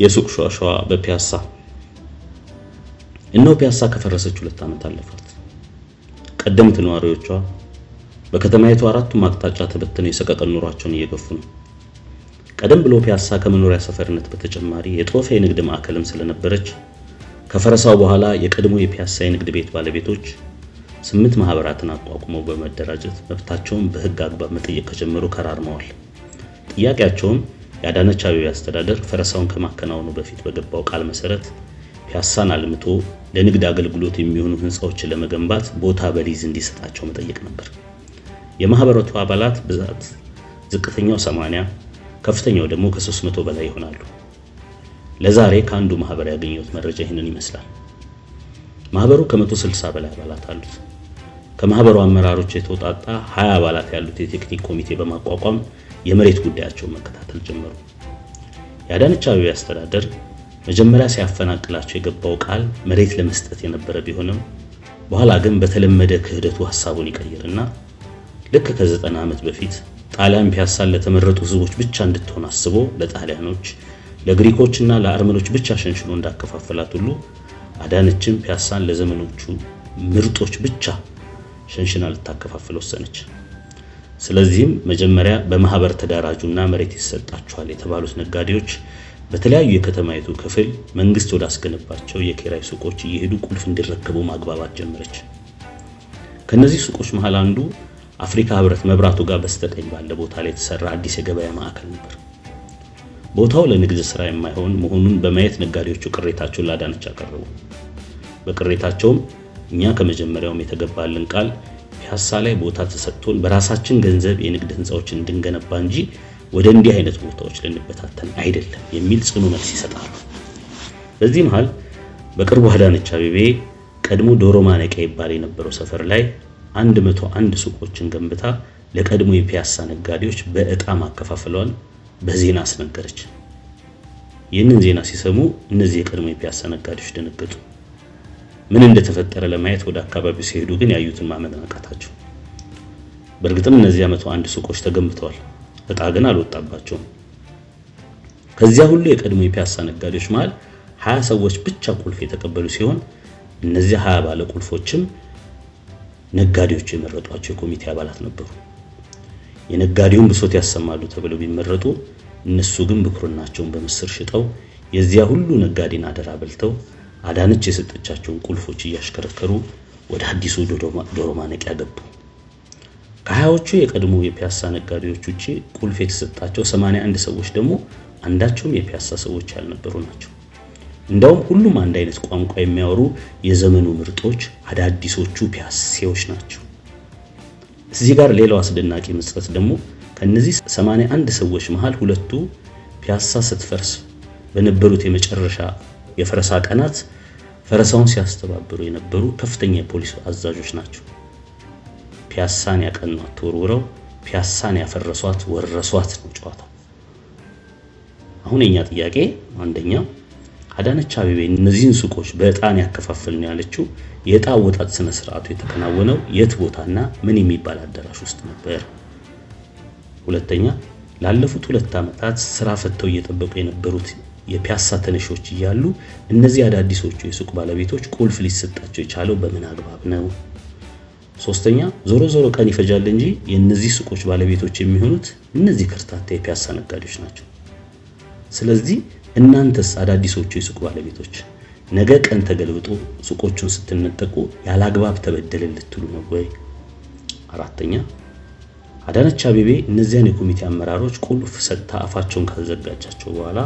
የሱቅ ሸዋሸዋ በፒያሳ እነሆ ፒያሳ ከፈረሰች 2 ዓመት አለፋት። ቀደምት ነዋሪዎቿ በከተማይቱ አራቱም አቅጣጫ ተበትነው የሰቀቀን ኑሯቸውን እየገፉ ነው። ቀደም ብሎ ፒያሳ ከመኖሪያ ሰፈርነት በተጨማሪ የጦፈ የንግድ ማዕከልም ስለነበረች ከፈረሳው በኋላ የቀድሞ የፒያሳ የንግድ ቤት ባለቤቶች 8 ማህበራትን አቋቁመው በመደራጀት መብታቸውን በህግ አግባብ መጠየቅ ከጀመሩ ከራርመዋል። ጥያቄያቸውም የአዳነች አቤቤ አስተዳደር ፈረሳውን ከማከናወኑ በፊት በገባው ቃል መሰረት ፒያሳን አልምቶ ለንግድ አገልግሎት የሚሆኑ ህንጻዎችን ለመገንባት ቦታ በሊዝ እንዲሰጣቸው መጠየቅ ነበር። የማህበራቱ አባላት ብዛት ዝቅተኛው 80 ከፍተኛው ደግሞ ከ300 በላይ ይሆናሉ። ለዛሬ ከአንዱ ማህበር ያገኘሁት መረጃ ይህንን ይመስላል። ማህበሩ ከ160 በላይ አባላት አሉት። ከማህበሩ አመራሮች የተውጣጣ 20 አባላት ያሉት የቴክኒክ ኮሚቴ በማቋቋም የመሬት ጉዳያቸውን መከታተል ጀመሩ። የአዳነች አቤቤ አስተዳደር መጀመሪያ ሲያፈናቅላቸው የገባው ቃል መሬት ለመስጠት የነበረ ቢሆንም በኋላ ግን በተለመደ ክህደቱ ሐሳቡን ይቀይርና ልክ ከ90 ዓመት በፊት ጣሊያን ፒያሳን ለተመረጡ ህዝቦች ብቻ እንድትሆን አስቦ ለጣሊያኖች፣ ለግሪኮችና ለአርመኖች ብቻ ሸንሽኖ እንዳከፋፈላት ሁሉ አዳነችም ፒያሳን ለዘመኖቹ ምርጦች ብቻ ሸንሽና ልታከፋፍል ወሰነች። ስለዚህም መጀመሪያ በማህበር ተደራጁና መሬት ይሰጣቸዋል የተባሉት ነጋዴዎች በተለያዩ የከተማይቱ ክፍል መንግስት ወዳስገነባቸው የኪራይ ሱቆች እየሄዱ ቁልፍ እንዲረከቡ ማግባባት ጀመረች። ከነዚህ ሱቆች መሃል አንዱ አፍሪካ ህብረት መብራቱ ጋር በስተቀኝ ባለ ቦታ ላይ የተሰራ አዲስ የገበያ ማዕከል ነበር። ቦታው ለንግድ ስራ የማይሆን መሆኑን በማየት ነጋዴዎቹ ቅሬታቸውን ለአዳነች አቀረቡ። በቅሬታቸውም እኛ ከመጀመሪያውም የተገባልን ቃል ፒያሳ ላይ ቦታ ተሰጥቶን በራሳችን ገንዘብ የንግድ ህንጻዎችን እንድንገነባ እንጂ ወደ እንዲህ አይነት ቦታዎች ልንበታተን አይደለም የሚል ጽኑ መልስ ይሰጣሉ። በዚህ መሃል በቅርቡ አዳነች አቤቤ ቀድሞ ዶሮ ማነቂያ ይባል የነበረው ሰፈር ላይ 101 ሱቆችን ገንብታ ለቀድሞ የፒያሳ ነጋዴዎች በእጣ ማከፋፈሏን በዜና አስነገረች። ይህንን ዜና ሲሰሙ እነዚህ የቀድሞ የፒያሳ ነጋዴዎች ደነገጡ። ምን እንደተፈጠረ ለማየት ወደ አካባቢው ሲሄዱ ግን ያዩትን ማመን አቃታቸው። በእርግጥም እነዚህ 101 ሱቆች ተገንብተዋል። እጣ ግን አልወጣባቸውም። ከዚያ ሁሉ የቀድሞ የፒያሳ ነጋዴዎች መሃል 20 ሰዎች ብቻ ቁልፍ የተቀበሉ ሲሆን እነዚህ 20 ባለ ቁልፎችም ነጋዴዎቹ የመረጧቸው የኮሚቴ አባላት ነበሩ። የነጋዴውን ብሶት ያሰማሉ ተብለው ቢመረጡ እነሱ ግን ብኩርናቸውን በምስር ሽጠው የዚያ ሁሉ ነጋዴን አደራ በልተው አዳነች የሰጠቻቸውን ቁልፎች እያሽከረከሩ ወደ አዲሱ ዶሮ ማነቂያ ገቡ። ከ20ዎቹ የቀድሞ የፒያሳ ነጋዴዎች ውጪ ቁልፍ የተሰጣቸው 81 ሰዎች ደግሞ አንዳቸውም የፒያሳ ሰዎች ያልነበሩ ናቸው። እንደውም ሁሉም አንድ አይነት ቋንቋ የሚያወሩ የዘመኑ ምርጦች አዳዲሶቹ ፒያሳዎች ናቸው። እዚህ ጋር ሌላው አስደናቂ ምጽት ደግሞ ከነዚህ 81 ሰዎች መሃል ሁለቱ ፒያሳ ስትፈርስ በነበሩት የመጨረሻ የፈረሳ ቀናት ፈረሳውን ሲያስተባብሩ የነበሩ ከፍተኛ የፖሊስ አዛዦች ናቸው። ፒያሳን ያቀኗት ተወርውረው ፒያሳን ያፈረሷት ወረሷት ነው ጨዋታው። አሁን የኛ ጥያቄ አንደኛ አዳነች አቤቤ እነዚህን ሱቆች በእጣን ያከፋፈልን ያለችው የእጣ አወጣጥ ስነ ስርዓቱ የተከናወነው የት ቦታና ምን የሚባል አዳራሽ ውስጥ ነበር? ሁለተኛ ላለፉት 2 ዓመታት ስራ ፈተው እየጠበቁ የነበሩት የፒያሳ ተነሾች እያሉ እነዚህ አዳዲሶቹ የሱቅ ባለቤቶች ቁልፍ ሊሰጣቸው የቻለው በምን አግባብ ነው? ሶስተኛ ዞሮ ቀን ይፈጃል እንጂ የነዚህ ሱቆች ባለቤቶች የሚሆኑት እነዚህ ከርታታ የፒያሳ ነጋዴዎች ናቸው። ስለዚህ እናንተስ አዳዲሶቹ የሱቅ ባለቤቶች ነገ ቀን ተገልብጦ ሱቆቹን ስትነጠቁ ያላግባብ ተበደልን ልትሉ ነው ወይ? አራተኛ አዳነች አቤቤ እነዚያን የኮሚቴ አመራሮች ቁልፍ ሰጥታ አፋቸውን ካዘጋጃቸው በኋላ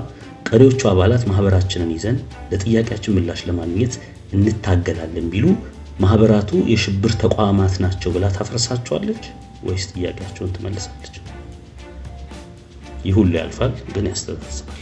ቀሪዎቹ አባላት ማህበራችንን ይዘን ለጥያቄያችን ምላሽ ለማግኘት እንታገላለን ቢሉ ማህበራቱ የሽብር ተቋማት ናቸው ብላ ታፈርሳቸዋለች ወይስ ጥያቄያቸውን ትመልሳለች? ይህ ሁሉ ያልፋል ግን ያስተዛዝባል።